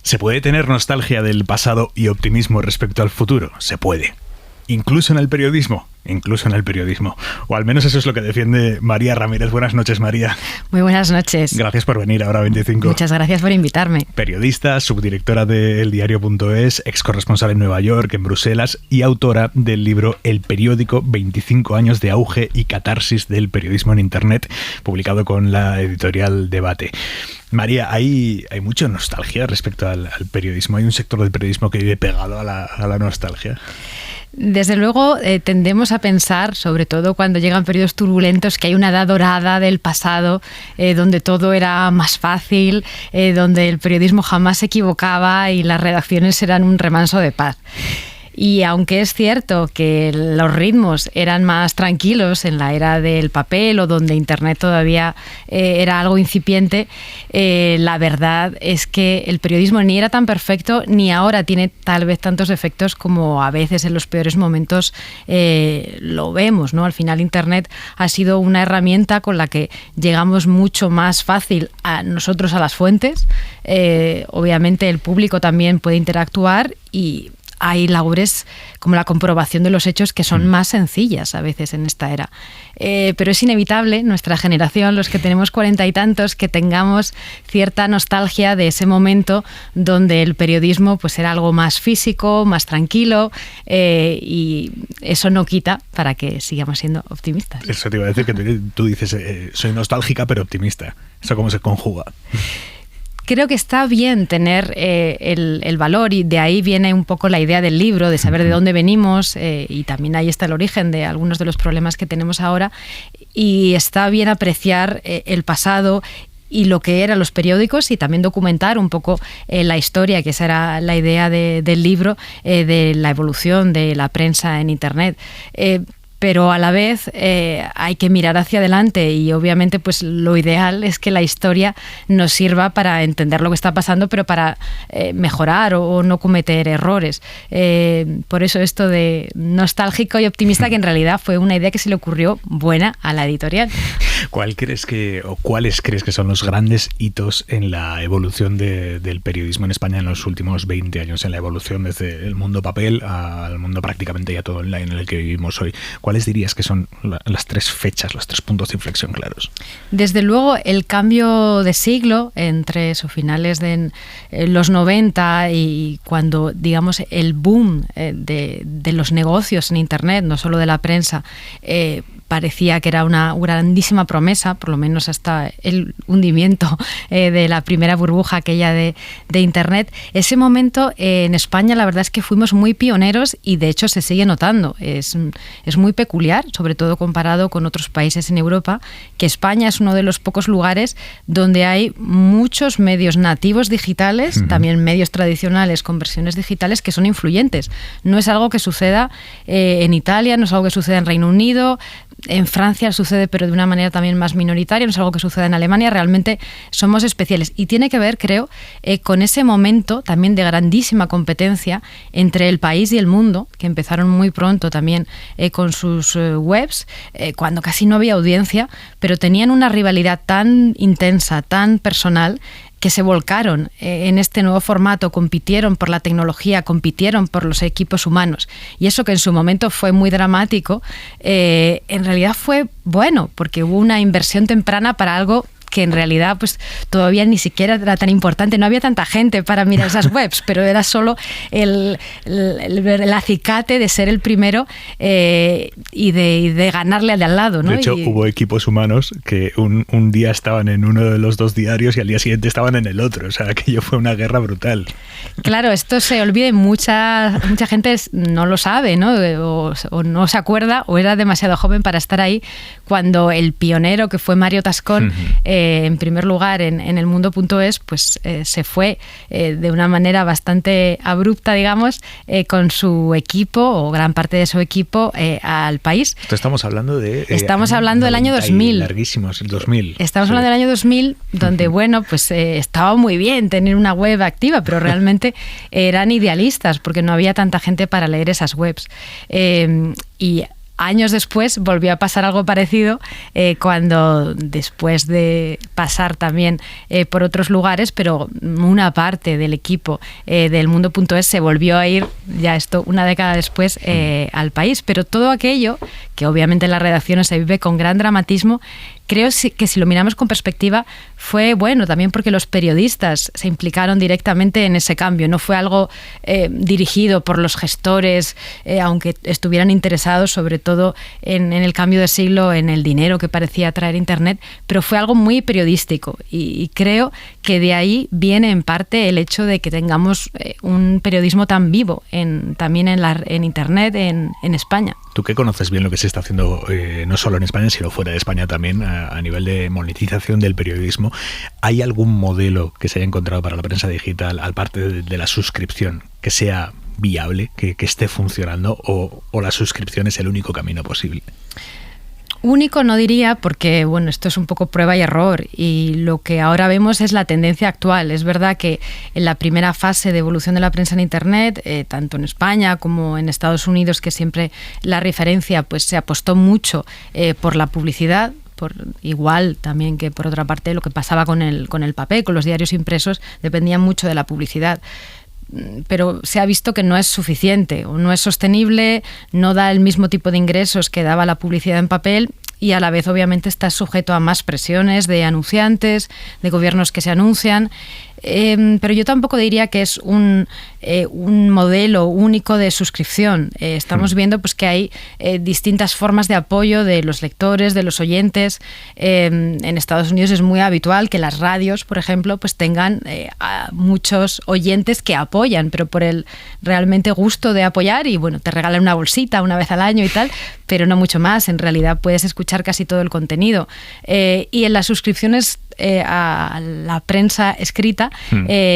¿Se puede tener nostalgia del pasado y optimismo respecto al futuro? Se puede. Incluso en el periodismo. O al menos eso es lo que defiende María Ramírez. Buenas noches, María. Muy buenas noches. Gracias por venir a Hora 25. Muchas gracias por invitarme. Periodista, subdirectora de eldiario.es, ex corresponsal en Nueva York, en Bruselas y autora del libro El periódico, 25 años de auge y catarsis del periodismo en Internet, publicado con la editorial Debate. María, hay mucha nostalgia respecto al periodismo. Hay un sector del periodismo que vive pegado a la nostalgia. Desde luego tendemos a pensar, sobre todo cuando llegan periodos turbulentos, que hay una edad dorada del pasado donde todo era más fácil, donde el periodismo jamás se equivocaba y las redacciones eran un remanso de paz. Y aunque es cierto que los ritmos eran más tranquilos en la era del papel o donde Internet todavía era algo incipiente, la verdad es que el periodismo ni era tan perfecto ni ahora tiene tal vez tantos defectos como a veces en los peores momentos lo vemos, ¿no? Al final Internet ha sido una herramienta con la que llegamos mucho más fácil a nosotros a las fuentes. Obviamente el público también puede interactuar y hay labores como la comprobación de los hechos que son más sencillas a veces en esta era. Pero es inevitable, nuestra generación, los que tenemos 40 y tantos, que tengamos cierta nostalgia de ese momento donde el periodismo pues era algo más físico, más tranquilo, y eso no quita para que sigamos siendo optimistas. Eso te iba a decir, que tú dices, soy nostálgica pero optimista. ¿Eso cómo se conjuga? Creo que está bien tener el valor, y de ahí viene un poco la idea del libro, de saber de dónde venimos, y también ahí está el origen de algunos de los problemas que tenemos ahora, y está bien apreciar el pasado y lo que eran los periódicos y también documentar un poco la historia, que esa era la idea del libro, de la evolución de la prensa en Internet. Pero a la vez hay que mirar hacia adelante y obviamente pues lo ideal es que la historia nos sirva para entender lo que está pasando, pero para mejorar o no cometer errores. Por eso esto de nostálgico y optimista, que en realidad fue una idea que se le ocurrió buena a la editorial. ¿Cuáles crees que son los grandes hitos en la evolución del periodismo en España en los últimos 20 años, en la evolución desde el mundo papel al mundo prácticamente ya todo online en el que vivimos hoy? ¿Cuáles dirías que son las tres fechas, los tres puntos de inflexión claros? Desde luego, el cambio de siglo entre esos finales de los 90 y cuando, digamos, el boom de los negocios en Internet, no solo de la prensa, parecía que era una grandísima promesa, por lo menos hasta el hundimiento de la primera burbuja aquella de Internet. Ese momento en España la verdad es que fuimos muy pioneros y de hecho se sigue notando. Es muy peculiar, sobre todo comparado con otros países en Europa, que España es uno de los pocos lugares donde hay muchos medios nativos digitales, también medios tradicionales con versiones digitales que son influyentes. No es algo que suceda en Italia, no es algo que suceda en Reino Unido. En Francia sucede, pero de una manera también más minoritaria, no es algo que sucede en Alemania. Realmente somos especiales y tiene que ver, creo, con ese momento también de grandísima competencia entre el país y el mundo, que empezaron muy pronto también con sus webs, cuando casi no había audiencia, pero tenían una rivalidad tan intensa, tan personal, que se volcaron en este nuevo formato, compitieron por la tecnología, compitieron por los equipos humanos. Y eso, que en su momento fue muy dramático, en realidad fue bueno, porque hubo una inversión temprana para algo que en realidad pues todavía ni siquiera era tan importante. No había tanta gente para mirar esas webs, pero era solo el acicate de ser el primero y de ganarle al de al lado, ¿no? De hecho, hubo equipos humanos que un día estaban en uno de los dos diarios y al día siguiente estaban en el otro. O sea, aquello fue una guerra brutal. Claro, esto se olvida y mucha gente no lo sabe, ¿no? O no se acuerda o era demasiado joven para estar ahí cuando el pionero, que fue Mario Tascón, en primer lugar en el mundo.es, pues se fue de una manera bastante abrupta, digamos, con su equipo o gran parte de su equipo al país. Estamos hablando de... Estamos hablando del año 2000. Larguísimos, el 2000. Estamos hablando del año 2000, donde, bueno, pues estaba muy bien tener una web activa, pero realmente eran idealistas porque no había tanta gente para leer esas webs. Y años después volvió a pasar algo parecido cuando, después de pasar también por otros lugares, pero una parte del equipo del Mundo.es se volvió a ir, ya esto una década después, al país. Pero todo aquello, que obviamente en las redacciones se vive con gran dramatismo, creo que si lo miramos con perspectiva fue bueno también porque los periodistas se implicaron directamente en ese cambio. No fue algo dirigido por los gestores, aunque estuvieran interesados sobre todo en el cambio de siglo, en el dinero que parecía traer Internet, pero fue algo muy periodístico y creo que de ahí viene en parte el hecho de que tengamos un periodismo tan vivo también en Internet en España. Tú que conoces bien lo que se está haciendo no solo en España, sino fuera de España también, a nivel de monetización del periodismo, ¿hay algún modelo que se haya encontrado para la prensa digital, aparte de la suscripción, que sea viable, que esté funcionando, o la suscripción es el único camino posible? Único no diría, porque bueno, esto es un poco prueba y error, y lo que ahora vemos es la tendencia actual. Es verdad que en la primera fase de evolución de la prensa en Internet, tanto en España como en Estados Unidos, que siempre la referencia, pues se apostó mucho por la publicidad, igual también que por otra parte lo que pasaba con el papel, con los diarios impresos, dependía mucho de la publicidad. Pero se ha visto que no es suficiente o no es sostenible, no da el mismo tipo de ingresos que daba la publicidad en papel y a la vez obviamente está sujeto a más presiones de anunciantes, de gobiernos que se anuncian. Pero yo tampoco diría que es un modelo único de suscripción. Estamos viendo pues que hay distintas formas de apoyo de los lectores, de los oyentes. En Estados Unidos es muy habitual que las radios, por ejemplo, pues tengan a muchos oyentes que apoyan, pero por el realmente gusto de apoyar, y bueno, te regalan una bolsita una vez al año y tal, pero no mucho más. En realidad puedes escuchar casi todo el contenido. Y en las suscripciones a la prensa escrita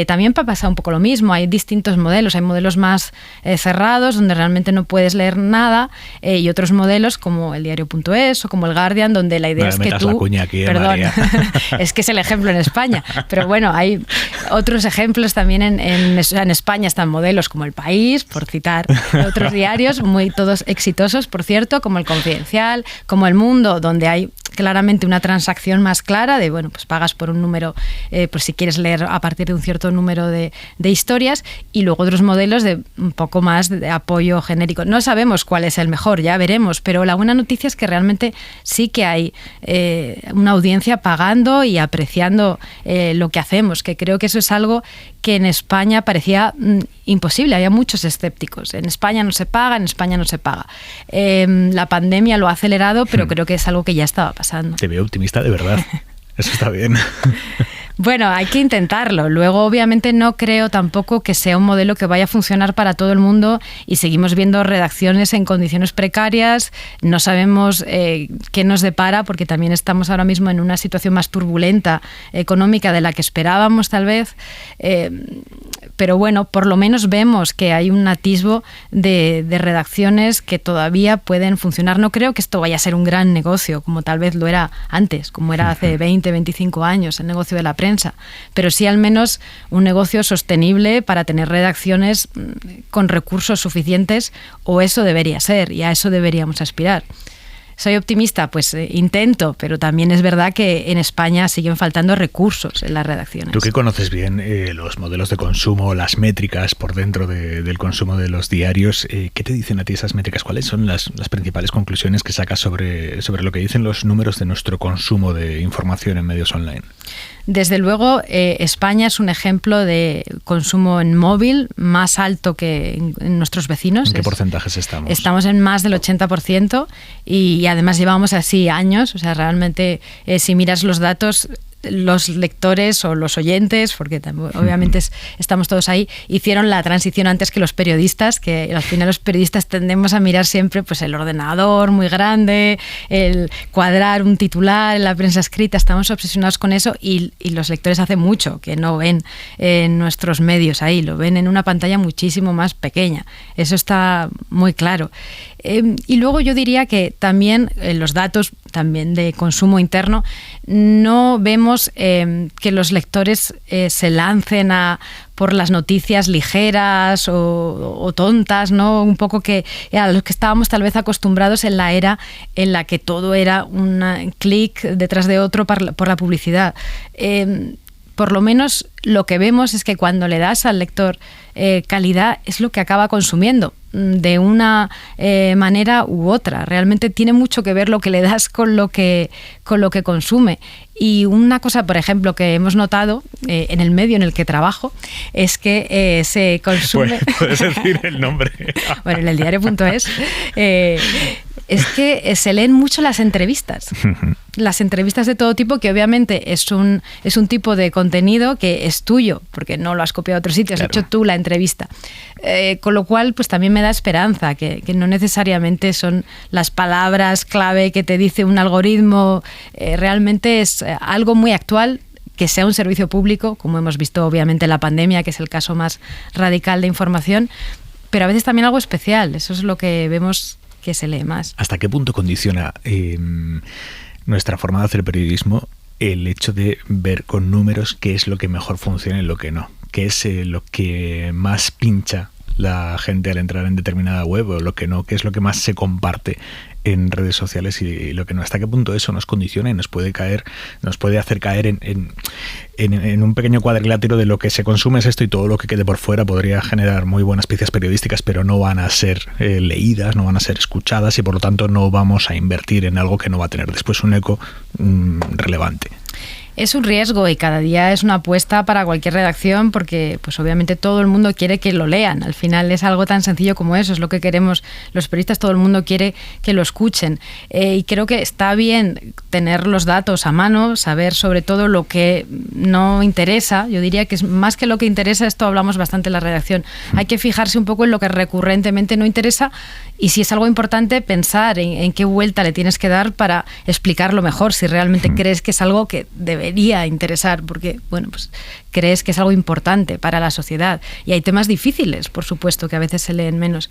también pasa un poco lo mismo. Hay distintos modelos. Hay modelos más cerrados, donde realmente no puedes leer nada, y otros modelos como el diario.es o como el Guardian, donde la idea es que tú... La cuña aquí, perdón, es que es el ejemplo en España, pero bueno, hay otros ejemplos también en España. Están modelos como El País, por citar otros diarios, todos exitosos, por cierto, como El Confidencial, como El Mundo, donde hay claramente una transacción más clara de, bueno, pues pagas por un número, pues si quieres leer a partir de un cierto número de historias, y luego otros modelos de un poco más de apoyo genérico. No sabemos cuál es el mejor, ya veremos, pero la buena noticia es que realmente sí que hay una audiencia pagando y apreciando lo que hacemos, que creo que eso es algo que en España parecía imposible. Había muchos escépticos. En España no se paga, en España no se paga. La pandemia lo ha acelerado, pero creo que es algo que ya estaba pasando. Te veo optimista de verdad. Eso está bien. Bueno, hay que intentarlo. Luego, obviamente, no creo tampoco que sea un modelo que vaya a funcionar para todo el mundo, y seguimos viendo redacciones en condiciones precarias. No sabemos qué nos depara, porque también estamos ahora mismo en una situación más turbulenta económica de la que esperábamos, tal vez. Pero bueno, por lo menos vemos que hay un atisbo de redacciones que todavía pueden funcionar. No creo que esto vaya a ser un gran negocio, como tal vez lo era antes, como era hace 20, 25 años el negocio de la prensa, pero sí al menos un negocio sostenible para tener redacciones con recursos suficientes, o eso debería ser, y a eso deberíamos aspirar. ¿Soy optimista? Pues intento, pero también es verdad que en España siguen faltando recursos en las redacciones. Tú que conoces bien los modelos de consumo, las métricas por dentro del consumo de los diarios, ¿qué te dicen a ti esas métricas? ¿Cuáles son las principales conclusiones que sacas sobre lo que dicen los números de nuestro consumo de información en medios online? Desde luego, España es un ejemplo de consumo en móvil más alto que en nuestros vecinos. ¿En qué porcentajes estamos? Estamos en más del 80%, y además llevamos así años. O sea, realmente, si miras los datos, los lectores o los oyentes, porque obviamente estamos todos ahí, hicieron la transición antes que los periodistas, que al final los periodistas tendemos a mirar siempre pues el ordenador muy grande, el cuadrar un titular en la prensa escrita. Estamos obsesionados con eso, y los lectores hace mucho que no ven nuestros medios ahí, lo ven en una pantalla muchísimo más pequeña. Eso está muy claro. Y luego yo diría que también los datos también de consumo interno, no vemos que los lectores se lancen por las noticias ligeras o tontas, ¿no? Un poco que a los que estábamos tal vez acostumbrados en la era en la que todo era un clic detrás de otro por la publicidad. Por lo menos lo que vemos es que cuando le das al lector calidad es lo que acaba consumiendo de una manera u otra. Realmente tiene mucho que ver lo que le das con lo que consume. Y una cosa, por ejemplo, que hemos notado en el medio en el que trabajo es que se consume... Puedes decir el nombre. Bueno, en el diario.es es que se leen mucho las entrevistas. Las entrevistas de todo tipo, que obviamente es un tipo de contenido que es tuyo, porque no lo has copiado a otro sitio, claro. Has hecho tú la entrevista. Con lo cual, pues también me da esperanza, que no necesariamente son las palabras clave que te dice un algoritmo. Realmente es algo muy actual, que sea un servicio público, como hemos visto obviamente en la pandemia, que es el caso más radical de información, pero a veces también algo especial. Eso es lo que vemos que se lee más. ¿Hasta qué punto condiciona nuestra forma de hacer periodismo el hecho de ver con números qué es lo que mejor funciona y lo que no? ¿Qué es lo que más pincha la gente al entrar en determinada web o lo que no? ¿Qué es lo que más se comparte en redes sociales y lo que no? ¿Hasta qué punto eso nos condiciona y nos puede hacer caer en un pequeño cuadrilátero de lo que se consume es esto y todo lo que quede por fuera podría generar muy buenas piezas periodísticas, pero no van a ser leídas, no van a ser escuchadas y por lo tanto no vamos a invertir en algo que no va a tener después un eco relevante? Es un riesgo y cada día es una apuesta para cualquier redacción porque pues obviamente todo el mundo quiere que lo lean. Al final es algo tan sencillo como eso, es lo que queremos los periodistas, todo el mundo quiere que lo escuchen. Y creo que está bien tener los datos a mano, saber sobre todo lo que no interesa. Yo diría que es más que lo que interesa, esto hablamos bastante en la redacción. Hay que fijarse un poco en lo que recurrentemente no interesa y si es algo importante pensar en qué vuelta le tienes que dar para explicarlo mejor, si realmente crees que es algo que debería interesar, porque bueno, pues crees que es algo importante para la sociedad. Y hay temas difíciles, por supuesto, que a veces se leen menos.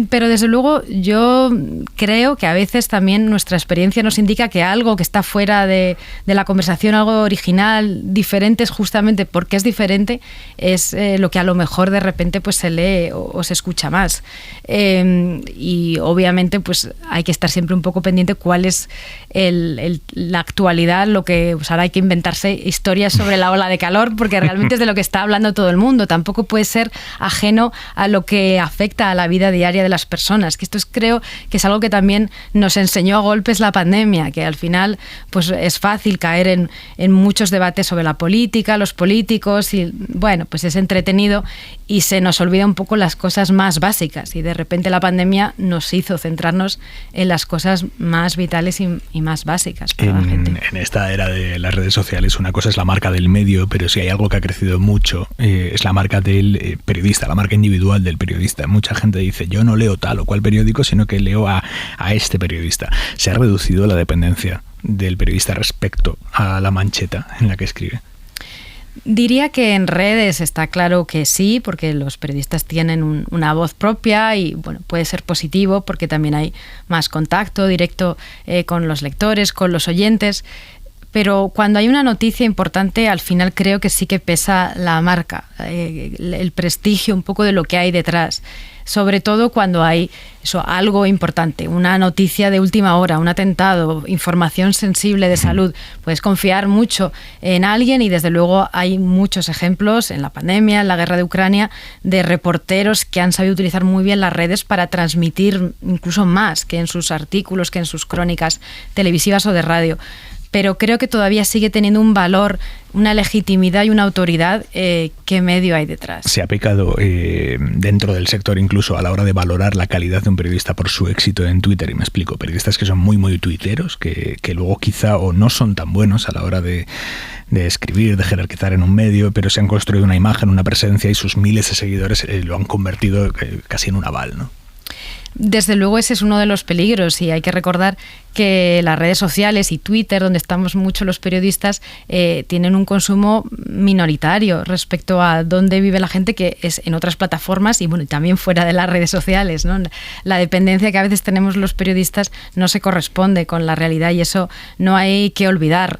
Pero desde luego yo creo que a veces también nuestra experiencia nos indica que algo que está fuera de la conversación, algo original, diferente, es justamente porque es diferente, es lo que a lo mejor de repente pues se lee o se escucha más. Y obviamente pues hay que estar siempre un poco pendiente cuál es la actualidad, lo que pues ahora hay que inventarse historias sobre la ola de calor, porque realmente es de lo que está hablando todo el mundo. Tampoco puede ser ajeno a lo que afecta a la vida diaria de las personas, que esto creo que es algo que también nos enseñó a golpes la pandemia, que al final pues es fácil caer en muchos debates sobre la política, los políticos, y bueno, pues es entretenido y se nos olvida un poco las cosas más básicas, y de repente la pandemia nos hizo centrarnos en las cosas más vitales y más básicas para la gente. En esta era de las redes sociales, una cosa es la marca del medio, pero si hay algo que ha crecido mucho es la marca del periodista, la marca individual del periodista. Mucha gente dice, yo no leo tal o cual periódico, sino que leo a este periodista. ¿Se ha reducido la dependencia del periodista respecto a la mancheta en la que escribe? Diría que en redes está claro que sí, porque los periodistas tienen una voz propia y bueno, puede ser positivo porque también hay más contacto directo con los lectores, con los oyentes. Pero cuando hay una noticia importante, al final creo que sí que pesa la marca, el prestigio un poco de lo que hay detrás. Sobre todo cuando hay algo importante, una noticia de última hora, un atentado, información sensible de salud. Puedes confiar mucho en alguien y desde luego hay muchos ejemplos en la pandemia, en la guerra de Ucrania, de reporteros que han sabido utilizar muy bien las redes para transmitir incluso más que en sus artículos, que en sus crónicas televisivas o de radio. Pero creo que todavía sigue teniendo un valor, una legitimidad y una autoridad. ¿Qué medio hay detrás? Se ha pecado dentro del sector incluso a la hora de valorar la calidad de un periodista por su éxito en Twitter, y me explico, periodistas que son muy muy tuiteros, que luego quizá o no son tan buenos a la hora de escribir, de jerarquizar en un medio, pero se han construido una imagen, una presencia y sus miles de seguidores lo han convertido casi en un aval, ¿no? Desde luego ese es uno de los peligros y hay que recordar que las redes sociales y Twitter, donde estamos mucho los periodistas, tienen un consumo minoritario respecto a dónde vive la gente, que es en otras plataformas y bueno, y también fuera de las redes sociales, ¿no? La dependencia que a veces tenemos los periodistas no se corresponde con la realidad y eso no hay que olvidar,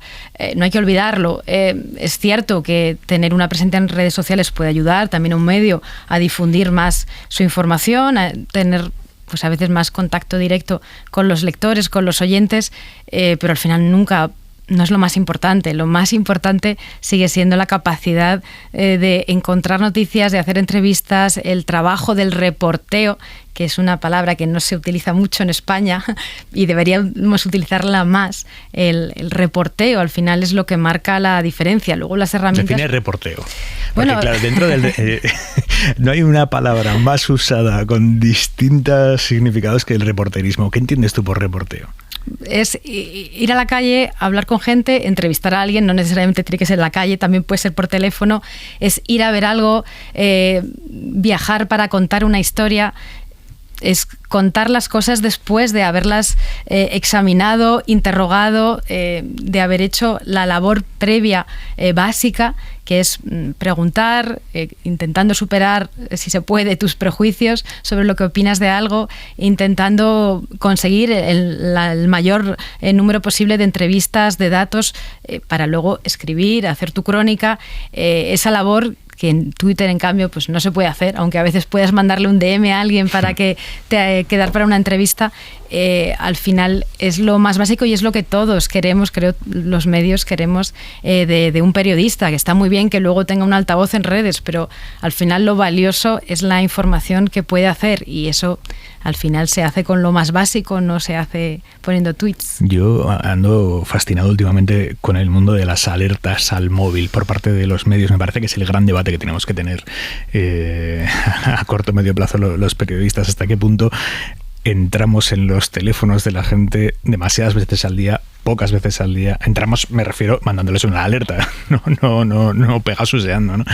no hay que olvidarlo. Es cierto que tener una presencia en redes sociales puede ayudar también a un medio a difundir más su información, a tener pues a veces más contacto directo con los lectores, con los oyentes, pero al final nunca no es lo más importante. Lo más importante sigue siendo la capacidad de encontrar noticias, de hacer entrevistas, el trabajo del reporteo, que es una palabra que no se utiliza mucho en España y deberíamos utilizarla más. El reporteo al final es lo que marca la diferencia. Luego las herramientas... Define reporteo. Porque bueno, claro, dentro del... no hay una palabra más usada con distintos significados que el reporterismo. ¿Qué entiendes tú por reporteo? Es ir a la calle, hablar con gente, entrevistar a alguien, no necesariamente tiene que ser en la calle, también puede ser por teléfono, es ir a ver algo, viajar para contar una historia, es contar las cosas después de haberlas examinado, interrogado, de haber hecho la labor previa básica, que es preguntar, intentando superar, si se puede, tus prejuicios sobre lo que opinas de algo, intentando conseguir el mayor número posible de entrevistas, de datos, para luego escribir, hacer tu crónica. Esa labor que en Twitter, en cambio, pues no se puede hacer, aunque a veces puedas mandarle un DM a alguien para que te quedar para una entrevista, al final es lo más básico y es lo que todos queremos, creo, los medios queremos de un periodista, que está muy bien que luego tenga un altavoz en redes, pero al final lo valioso es la información que puede hacer y eso al final se hace con lo más básico, no se hace poniendo tweets. Yo ando fascinado últimamente con el mundo de las alertas al móvil por parte de los medios. Me parece que es el gran debate que tenemos que tener a corto o medio plazo los periodistas. ¿Hasta qué punto entramos en los teléfonos de la gente demasiadas veces al día, pocas veces al día? Entramos, me refiero, mandándoles una alerta, no pegasuseando, ¿no?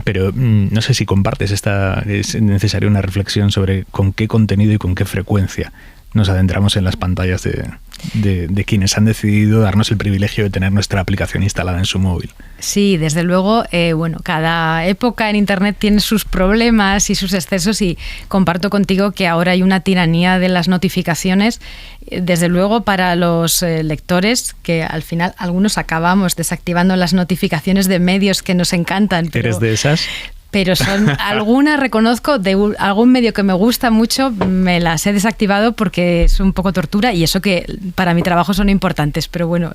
Pero no sé si compartes es necesaria una reflexión sobre con qué contenido y con qué frecuencia nos adentramos en las pantallas de quienes han decidido darnos el privilegio de tener nuestra aplicación instalada en su móvil. Sí, desde luego, bueno, cada época en Internet tiene sus problemas y sus excesos y comparto contigo que ahora hay una tiranía de las notificaciones, desde luego para los lectores, que al final algunos acabamos desactivando las notificaciones de medios que nos encantan. ¿Eres de esas? Pero son algunas, reconozco, de algún medio que me gusta mucho, me las he desactivado porque es un poco tortura y eso que para mi trabajo son importantes, pero bueno,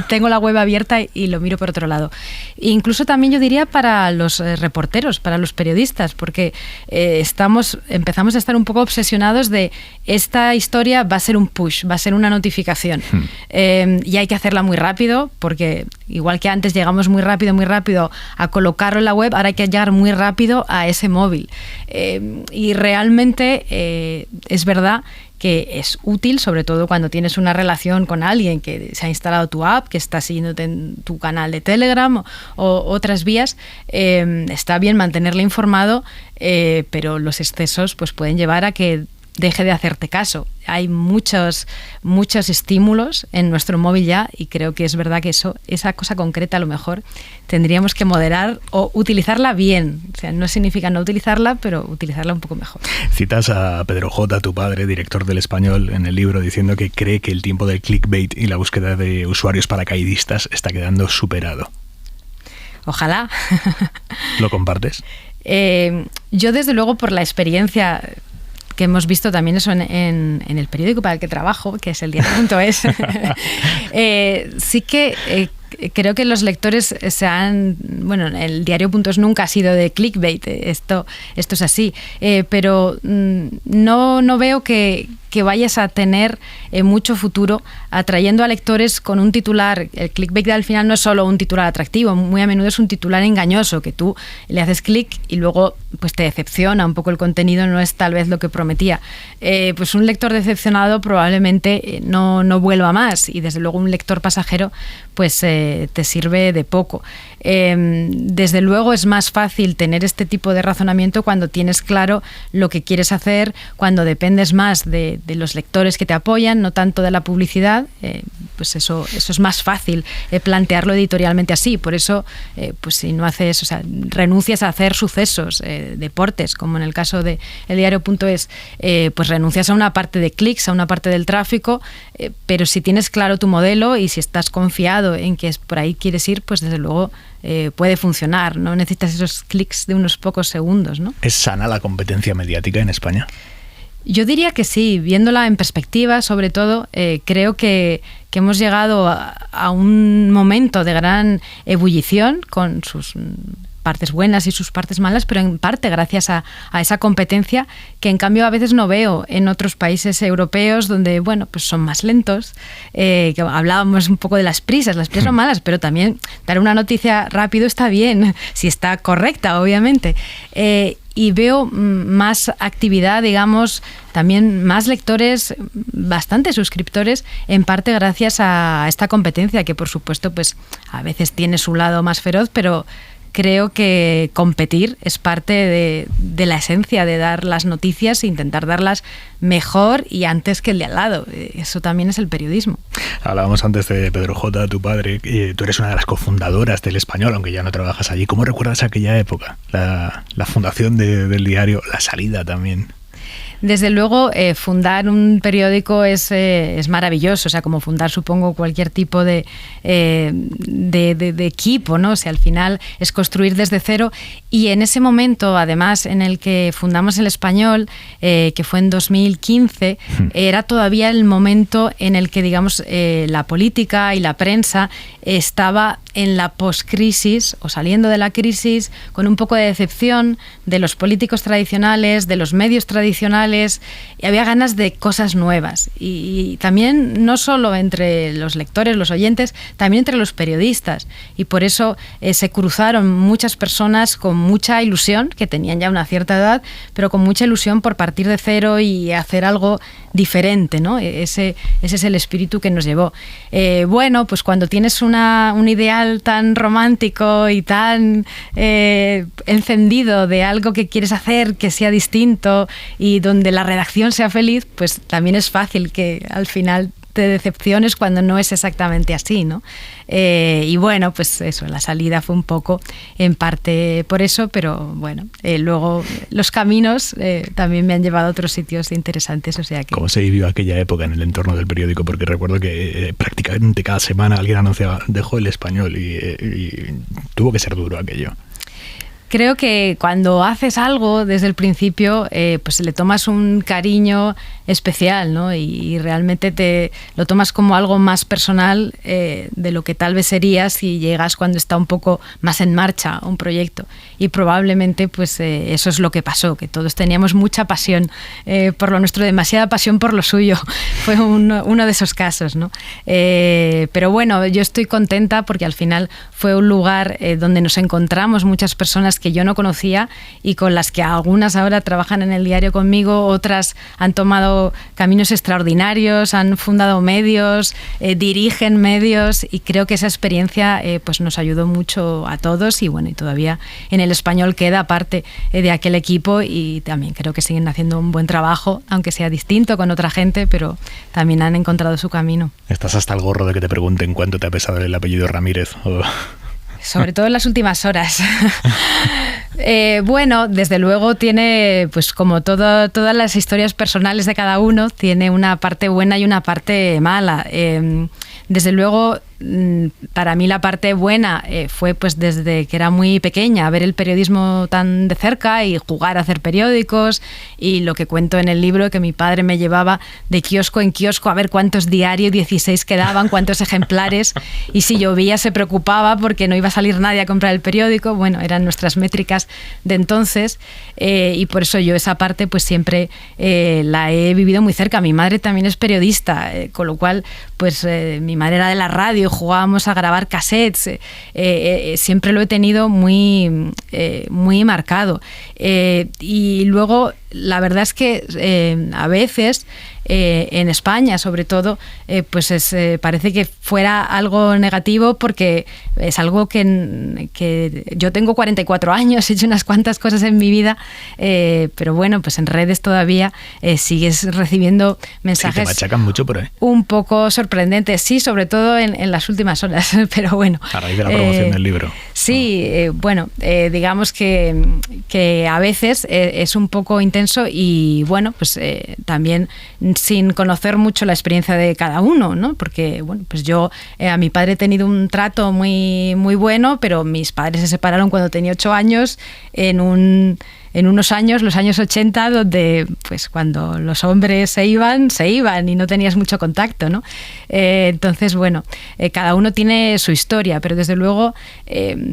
tengo la web abierta y lo miro por otro lado. E incluso también yo diría para los reporteros, para los periodistas, porque empezamos a estar un poco obsesionados de esta historia va a ser un push, va a ser una notificación y hay que hacerla muy rápido porque igual que antes llegamos muy rápido a colocarlo en la web, ahora hay que llegar muy rápido a ese móvil. Y realmente es verdad que es útil, sobre todo cuando tienes una relación con alguien que se ha instalado tu app, que está siguiéndote en tu canal de Telegram o otras vías. Está bien mantenerle informado, pero los excesos pues pueden llevar a que deje de hacerte caso. Hay muchos estímulos en nuestro móvil ya y creo que es verdad que esa cosa concreta a lo mejor tendríamos que moderar o utilizarla bien. O sea, no significa no utilizarla, pero utilizarla un poco mejor. Citas a Pedro J., tu padre, director del Español, en el libro, diciendo que cree que el tiempo del clickbait y la búsqueda de usuarios paracaidistas está quedando superado. Ojalá. ¿Lo compartes? Yo, desde luego, por la experiencia que hemos visto también eso en el periódico para el que trabajo, que es el diario.es, sí que creo que los lectores el diario.es nunca ha sido de clickbait, esto es así, pero no veo que que vayas a tener mucho futuro atrayendo a lectores con un titular. El clickbait al final no es solo un titular atractivo, muy a menudo es un titular engañoso, que tú le haces clic y luego pues te decepciona un poco el contenido, no es tal vez lo que prometía. Pues un lector decepcionado probablemente no vuelva más, y desde luego un lector pasajero pues te sirve de poco. Desde luego es más fácil tener este tipo de razonamiento cuando tienes claro lo que quieres hacer, cuando dependes más de los lectores que te apoyan, no tanto de la publicidad. Pues eso es más fácil plantearlo editorialmente así. Por eso, pues si no haces, o sea, renuncias a hacer sucesos, deportes, como en el caso de eldiario.es, pues renuncias a una parte de clics, a una parte del tráfico, pero si tienes claro tu modelo y si estás confiado en que por ahí quieres ir, pues desde luego puede funcionar. No necesitas esos clics de unos pocos segundos, ¿no? ¿Es sana la competencia mediática en España? Yo diría que sí, viéndola en perspectiva, sobre todo, creo que hemos llegado a un momento de gran ebullición, con sus partes buenas y sus partes malas, pero en parte gracias a esa competencia que en cambio a veces no veo en otros países europeos, donde bueno, pues son más lentos, que hablábamos un poco de las prisas son malas, pero también dar una noticia rápido está bien, si está correcta, obviamente. Y veo más actividad, digamos, también más lectores, bastantes suscriptores, en parte gracias a esta competencia, que por supuesto pues a veces tiene su lado más feroz, pero creo que competir es parte de la esencia de dar las noticias e intentar darlas mejor y antes que el de al lado. Eso también es el periodismo. Hablábamos antes de Pedro J., tu padre. Tú eres una de las cofundadoras del Español, aunque ya no trabajas allí. ¿Cómo recuerdas aquella época? La fundación del diario, la salida también. Desde luego, fundar un periódico es maravilloso, o sea, como fundar, supongo, cualquier tipo de equipo, ¿no? O sea, al final es construir desde cero, y en ese momento, además, en el que fundamos El Español, que fue en 2015, era todavía el momento en el que, digamos, la política y la prensa estaba en la poscrisis o saliendo de la crisis, con un poco de decepción de los políticos tradicionales, de los medios tradicionales, y había ganas de cosas nuevas. Y también no solo entre los lectores, los oyentes, también entre los periodistas. Y por eso se cruzaron muchas personas con mucha ilusión, que tenían ya una cierta edad, pero con mucha ilusión por partir de cero y hacer algo diferente, ¿no? Ese es el espíritu que nos llevó. Bueno, pues cuando tienes un ideal tan romántico y tan encendido de algo que quieres hacer, que sea distinto y donde la redacción sea feliz, pues también es fácil que al final te decepciones cuando no es exactamente así, ¿no? Y bueno, pues eso, la salida fue un poco en parte por eso, pero bueno, luego los caminos también me han llevado a otros sitios interesantes, o sea que... ¿Cómo se vivió aquella época en el entorno del periódico? Porque recuerdo que prácticamente cada semana alguien anunciaba, dejó El Español, y tuvo que ser duro aquello. Creo que cuando haces algo desde el principio, pues le tomas un cariño especial, ¿no? Y realmente te lo tomas como algo más personal de lo que tal vez sería si llegas cuando está un poco más en marcha un proyecto. Y probablemente pues eso es lo que pasó, que todos teníamos mucha pasión por lo nuestro, demasiada pasión por lo suyo. Fue uno de esos casos, ¿no? Pero bueno, yo estoy contenta porque al final fue un lugar donde nos encontramos muchas personas que yo no conocía y con las que algunas ahora trabajan en el diario conmigo, otras han tomado caminos extraordinarios, han fundado medios, dirigen medios, y creo que esa experiencia pues nos ayudó mucho a todos, y bueno, y todavía en El Español queda parte de aquel equipo, y también creo que siguen haciendo un buen trabajo, aunque sea distinto con otra gente, pero también han encontrado su camino. ¿Estás hasta el gorro de que te pregunten cuánto te ha pesado el apellido Ramírez? Sobre todo en las últimas horas. Bueno, desde luego tiene, pues como todas las historias personales de cada uno, tiene una parte buena y una parte mala. Desde luego para mí la parte buena fue pues desde que era muy pequeña, ver el periodismo tan de cerca y jugar a hacer periódicos, y lo que cuento en el libro, que mi padre me llevaba de kiosco en kiosco a ver cuántos diarios 16 quedaban, cuántos ejemplares, y si llovía se preocupaba porque no iba a salir nadie a comprar el periódico. Bueno, eran nuestras métricas de entonces, y por eso yo esa parte pues siempre la he vivido muy cerca. Mi madre también es periodista, con lo cual pues mi madre era de la radio, jugábamos a grabar cassettes, siempre lo he tenido muy marcado. Y luego la verdad es que a veces en España, sobre todo, pues parece que fuera algo negativo, porque es algo que yo tengo 44 años, he hecho unas cuantas cosas en mi vida, pero bueno, pues en redes todavía sigues recibiendo mensajes. Sí, te machacan mucho por ahí. Un poco sorprendentes, sí, sobre todo en las últimas horas, pero bueno. A raíz de la promoción del libro. Sí, bueno, digamos que a veces es un poco intenso, y bueno, pues también sin conocer mucho la experiencia de cada uno, ¿no? Porque, bueno, pues yo a mi padre he tenido un trato muy, muy bueno, pero mis padres se separaron cuando tenía 8 años, en unos años, los años 80, donde pues cuando los hombres se iban y no tenías mucho contacto, ¿no? Entonces, bueno, cada uno tiene su historia, pero desde luego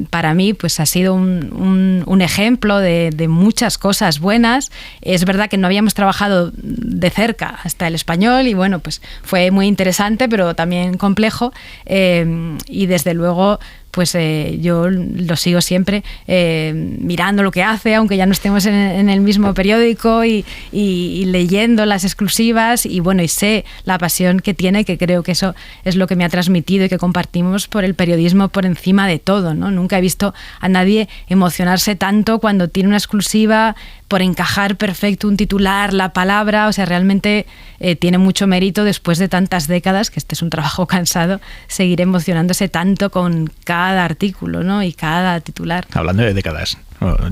para mí pues ha sido un ejemplo de muchas cosas buenas. Es verdad que no habíamos trabajado de cerca hasta El Español, y bueno, pues fue muy interesante, pero también complejo, y desde luego pues yo lo sigo siempre mirando lo que hace, aunque ya no estemos en el mismo periódico, y leyendo las exclusivas, y bueno, y sé la pasión que tiene, que creo que eso es lo que me ha transmitido y que compartimos por el periodismo por encima de todo, ¿no? Nunca he visto a nadie emocionarse tanto cuando tiene una exclusiva, por encajar perfecto un titular, la palabra. O sea, realmente tiene mucho mérito, después de tantas décadas, que este es un trabajo cansado, seguir emocionándose tanto con cada artículo, ¿no? Y cada titular. Hablando de décadas,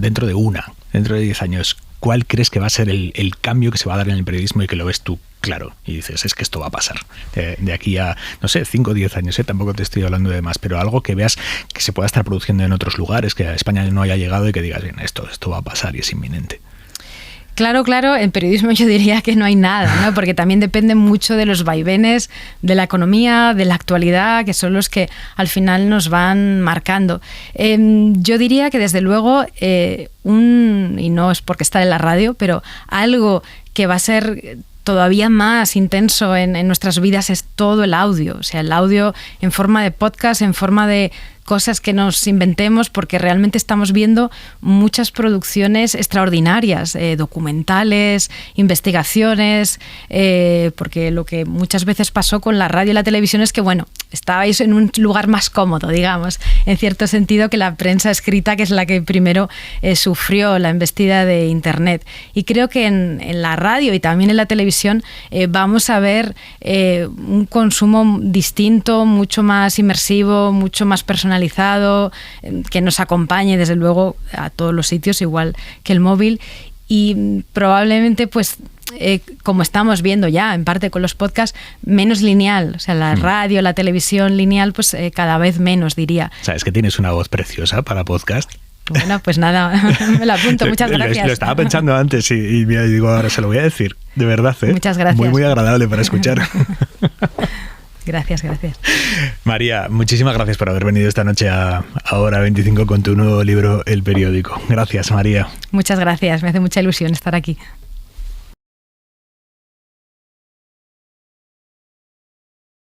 dentro de 10 años, ¿cuál crees que va a ser el cambio que se va a dar en el periodismo y que lo ves tú claro? Y dices, es que esto va a pasar de aquí a, no sé, 5 o 10 años, tampoco te estoy hablando de más, pero algo que veas que se pueda estar produciendo en otros lugares, que a España no haya llegado, y que digas, bien, esto va a pasar y es inminente. Claro, en periodismo yo diría que no hay nada, ¿no? Porque también depende mucho de los vaivenes de la economía, de la actualidad, que son los que al final nos van marcando. Yo diría que desde luego, y no es porque está en la radio, pero algo que va a ser todavía más intenso en nuestras vidas es todo el audio. O sea, el audio en forma de podcast, en forma de cosas que nos inventemos, porque realmente estamos viendo muchas producciones extraordinarias, documentales, investigaciones, porque lo que muchas veces pasó con la radio y la televisión es que, bueno, estabais en un lugar más cómodo, digamos, en cierto sentido, que la prensa escrita, que es la que primero sufrió la embestida de Internet. Y creo que en la radio y también en la televisión vamos a ver un consumo distinto, mucho más inmersivo, mucho más personalizado, que nos acompañe desde luego a todos los sitios, igual que el móvil, y probablemente pues como estamos viendo ya en parte con los podcasts, menos lineal. O sea, la radio, la televisión lineal, pues cada vez menos, diría. ¿Sabes que tienes una voz preciosa para podcast? Bueno, pues nada, me la apunto, muchas gracias. Lo estaba pensando antes y digo, ahora se lo voy a decir, de verdad, ¿eh? Muchas gracias. Muy, muy agradable para escuchar. Gracias. María, muchísimas gracias por haber venido esta noche a Hora 25 con tu nuevo libro, El Periódico. Gracias, María. Muchas gracias, me hace mucha ilusión estar aquí.